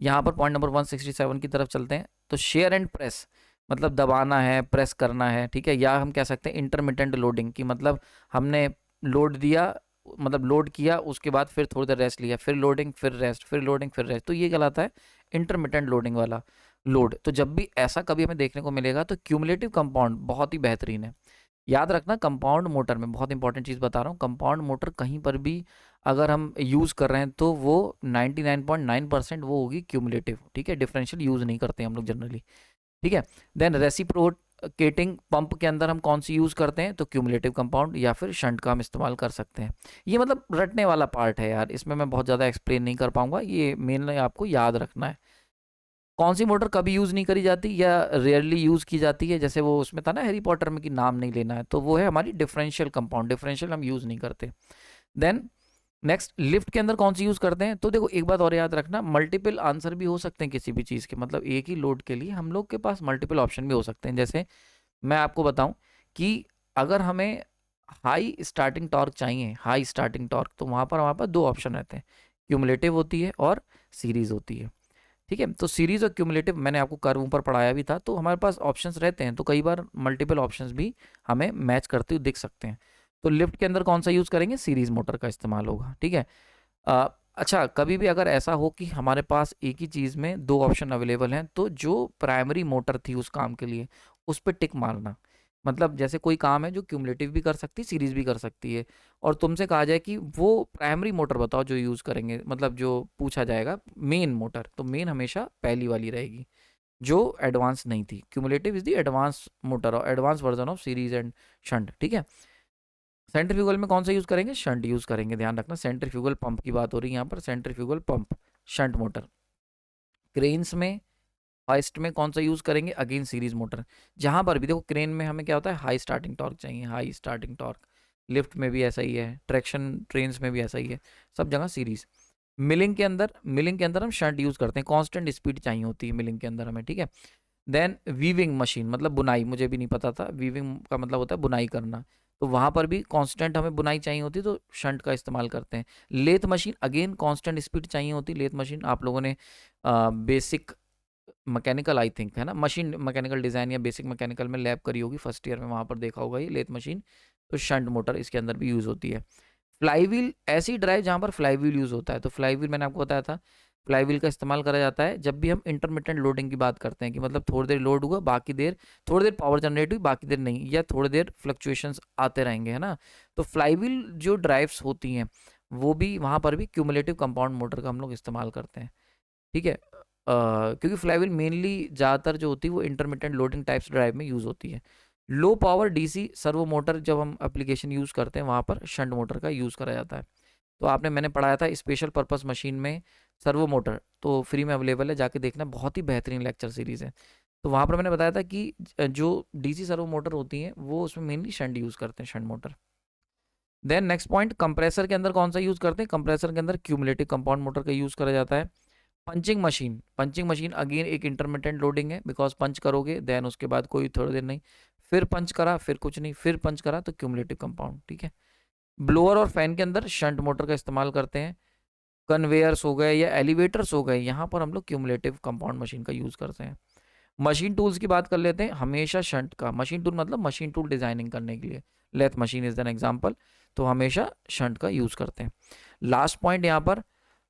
यहाँ पर point number 167 की तरफ चलते हैं। तो शेयर एंड प्रेस मतलब दबाना है, प्रेस करना है, ठीक है। या हम कह सकते हैं इंटरमिटेंट लोडिंग की मतलब हमने लोड दिया, मतलब लोड किया, उसके बाद फिर थोड़ी देर रेस्ट लिया, फिर लोडिंग, फिर रेस्ट, फिर लोडिंग, फिर रेस्ट, तो ये कहलाता है इंटरमिटेंट लोडिंग वाला लोड। तो जब भी ऐसा कभी हमें देखने को मिलेगा तो क्यूमुलेटिव कंपाउंड बहुत ही बेहतरीन है। याद रखना कंपाउंड मोटर में बहुत इंपॉर्टेंट चीज़ बता रहा हूँ, कंपाउंड मोटर कहीं पर भी अगर हम यूज़ कर रहे हैं तो वो 99.9% वो होगी क्यूमुलेटिव, ठीक है। डिफरेंशियल यूज़ नहीं करते हम लोग जनरली, ठीक है। देन रेसिप्रोकेटिंग पंप के अंदर हम कौन सी यूज़ करते हैं, तो क्यूमुलेटिव कंपाउंड या फिर शंट का हम इस्तेमाल कर सकते हैं। ये मतलब रटने वाला पार्ट है यार, इसमें मैं बहुत ज़्यादा एक्सप्लेन नहीं कर पाऊंगा, ये मेनली आपको याद रखना है। कौन सी मोटर कभी यूज़ नहीं करी जाती या रेयरली यूज़ की जाती है, जैसे वो उसमें था ना हैरी पॉटर में कि नाम नहीं लेना है, तो वो है हमारी डिफरेंशियल कंपाउंड, डिफरेंशियल हम यूज़ नहीं करते। देन नेक्स्ट लिफ्ट के अंदर कौन सी यूज़ करते हैं, तो देखो एक बात और याद रखना, मल्टीपल आंसर भी हो सकते हैं किसी भी चीज़ के, मतलब एक ही लोड के लिए हम लोग के पास मल्टीपल ऑप्शन भी हो सकते हैं। जैसे मैं आपको बताऊं कि अगर हमें हाई स्टार्टिंग टॉर्क चाहिए, हाई स्टार्टिंग टॉर्क, तो वहाँ पर हमारे पास दो ऑप्शन रहते हैं, क्यूमुलेटिव होती है और सीरीज़ होती है, ठीक है। तो सीरीज और क्यूमुलेटिव मैंने आपको कर्व ऊपर पढ़ाया भी था, तो हमारे पास ऑप्शंस रहते हैं, तो कई बार मल्टीपल ऑप्शंस भी हमें मैच करते हुए दिख सकते हैं। तो लिफ्ट के अंदर कौन सा यूज़ करेंगे, सीरीज मोटर का इस्तेमाल होगा, ठीक है। अच्छा, कभी भी अगर ऐसा हो कि हमारे पास एक ही चीज़ में दो ऑप्शन अवेलेबल हैं, तो जो प्राइमरी मोटर थी उस काम के लिए उस पर टिक मारना। मतलब जैसे कोई काम है जो क्यूमुलेटिव भी कर सकती है, सीरीज भी कर सकती है, और तुमसे कहा जाए कि वो प्राइमरी मोटर बताओ जो यूज़ करेंगे, मतलब जो पूछा जाएगा मेन मोटर, तो मेन हमेशा पहली वाली रहेगी जो एडवांस नहीं थी। Cumulative is the advance motor और advance version of series and shunt, ठीक है। सेंट्रीफ्यूगल में कौन सा यूज़ करेंगे, शंट यूज़ करेंगे, ध्यान रखना। सेंट्रीफ्यूगल पंप की बात हो रही है यहाँ पर, centrifugal pump shunt motor. Cranes में हाइस्ट में कौन सा यूज़ करेंगे, अगेन सीरीज मोटर। जहाँ पर भी देखो क्रेन में हमें क्या होता है, हाई स्टार्टिंग टॉर्क चाहिए, हाई स्टार्टिंग टॉर्क। लिफ्ट में भी ऐसा ही है, ट्रैक्शन ट्रेन्स में भी ऐसा ही है, सब जगह सीरीज। मिलिंग के अंदर हम शंट यूज़ करते हैं, कांस्टेंट स्पीड चाहिए होती है मिलिंग के अंदर हमें, ठीक है। देन वीविंग मशीन मतलब बुनाई, मुझे भी नहीं पता था वीविंग का मतलब होता है बुनाई करना, तो वहाँ पर भी कांस्टेंट हमें बुनाई चाहिए होती है, तो शंट का इस्तेमाल करते हैं। Lathe machine again constant speed चाहिए होती है, लेथ मशीन आप लोगों ने बेसिक मैकेनिकल आई थिंक है ना, मशीन मैकेनिकल डिज़ाइन या बेसिक मैकेनिकल में लैब करी होगी फर्स्ट ईयर में, वहाँ पर देखा होगा ये लेथ मशीन। तो शंट मोटर इसके अंदर भी यूज़ होती है। फ्लाईव्हील ऐसी ड्राइव जहाँ पर फ्लाईव्हील यूज़ होता है, तो फ्लाईव्हील मैंने आपको बताया था, फ्लाईव्हील का इस्तेमाल करा जाता है जब भी हम इंटरमिटेंट लोडिंग की बात करते हैं, कि मतलब थोड़ी देर लोड हुआ, बाकी देर थोड़ी देर पावर जनरेट हुई, बाकी देर नहीं, या थोड़ी देर फ्लक्चुएशंस आते रहेंगे, है ना। तो फ्लाईव्हील जो ड्राइव्स होती हैं वो भी वहाँ पर भी क्यूमुलेटिव कंपाउंड मोटर का हम लोग इस्तेमाल करते हैं, ठीक है। क्योंकि फ्लाईव्हील मेनली ज़्यादातर जो होती है वो इंटरमिटेंट लोडिंग टाइप्स ड्राइव में यूज़ होती है। Low power DC servo motor जब हम एप्लीकेशन यूज़ करते हैं वहाँ पर शंट मोटर का यूज़ करा जाता है। तो आपने मैंने पढ़ाया था स्पेशल पर्पस मशीन में सर्वो मोटर, तो फ्री में अवेलेबल है, जाके देखना, बहुत ही बेहतरीन लेक्चर सीरीज़ है। तो वहाँ पर मैंने बताया था कि जो डीसी सर्वो मोटर होती हैं वो उसमें मेनली शंट यूज़ करते हैं, shunt motor. Then next point, compressor के अंदर कौन सा यूज़ करते हैं, कंप्रेसर के अंदर क्यूमुलेटिव कंपाउंड मोटर का यूज़ करा जाता है। पंचिंग मशीन अगेन एक इंटरमिटेंट लोडिंग है, बिकॉज पंच करोगे देन उसके बाद कोई थोड़ी देर नहीं, फिर पंच करा, फिर कुछ नहीं, फिर पंच करा, तो क्यूमुलेटिव कंपाउंड, ठीक है। ब्लोअर और फैन के अंदर शंट मोटर का इस्तेमाल करते हैं। कन्वेयर्स हो गए या एलिवेटर्स हो गए, यहाँ पर हम लोग क्यूमुलेटिव कंपाउंड मशीन का यूज़ करते हैं। मशीन टूल्स की बात कर लेते हैं, हमेशा शंट का, मशीन टूल मतलब मशीन टूल डिजाइनिंग करने के लिए, lathe machine is an example, तो हमेशा शंट का यूज़ करते हैं। लास्ट पॉइंट यहाँ पर,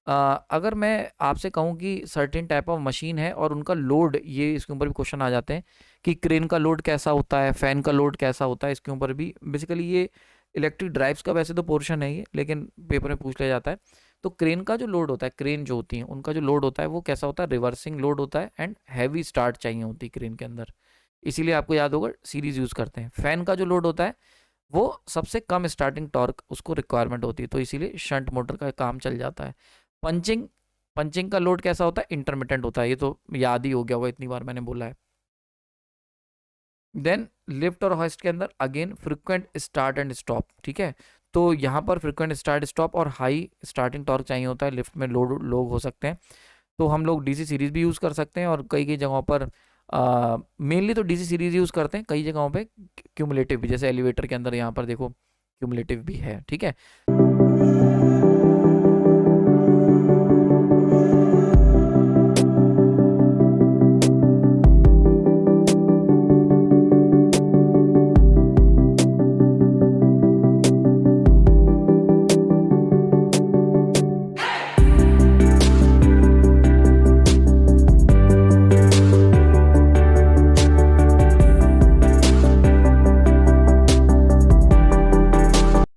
अगर मैं आपसे कहूँ कि सर्टेन टाइप ऑफ मशीन है और उनका लोड, ये इसके ऊपर भी क्वेश्चन आ जाते हैं कि क्रेन का लोड कैसा होता है, फैन का लोड कैसा होता है, इसके ऊपर भी बेसिकली ये इलेक्ट्रिक ड्राइव्स का वैसे तो पोर्शन है ये, लेकिन पेपर में पूछ लिया जाता है। तो क्रेन का जो लोड होता है, क्रेन जो होती है उनका जो लोड होता है वो कैसा होता है, रिवर्सिंग लोड होता है, एंड हैवी स्टार्ट चाहिए होती है क्रेन के अंदर, इसीलिए आपको याद होगा सीरीज यूज़ करते हैं। फैन का जो लोड होता है वो सबसे कम स्टार्टिंग टॉर्क उसको रिक्वायरमेंट होती है, तो इसीलिए शंट मोटर का काम चल जाता है। पंचिंग पंचिंग का लोड कैसा होता है, इंटरमिटेंट होता है, ये तो याद ही हो गया होगा, इतनी बार मैंने बोला है। देन लिफ्ट और हॉइस्ट के अंदर again frequent start and stop, ठीक है। तो यहाँ पर फ्रिक्वेंट स्टार्ट स्टॉप और हाई स्टार्टिंग टॉर्क चाहिए होता है, लिफ्ट में लोड लोग हो सकते हैं, तो हम लोग डीसी सीरीज भी यूज़ कर सकते हैं, और कई कई जगहों पर मेनली तो डीसी सीरीज यूज़ करते हैं, कई जगहों पे क्यूमुलेटिव भी, जैसे एलिवेटर के अंदर यहाँ पर देखो क्यूमुलेटिव भी है, ठीक है।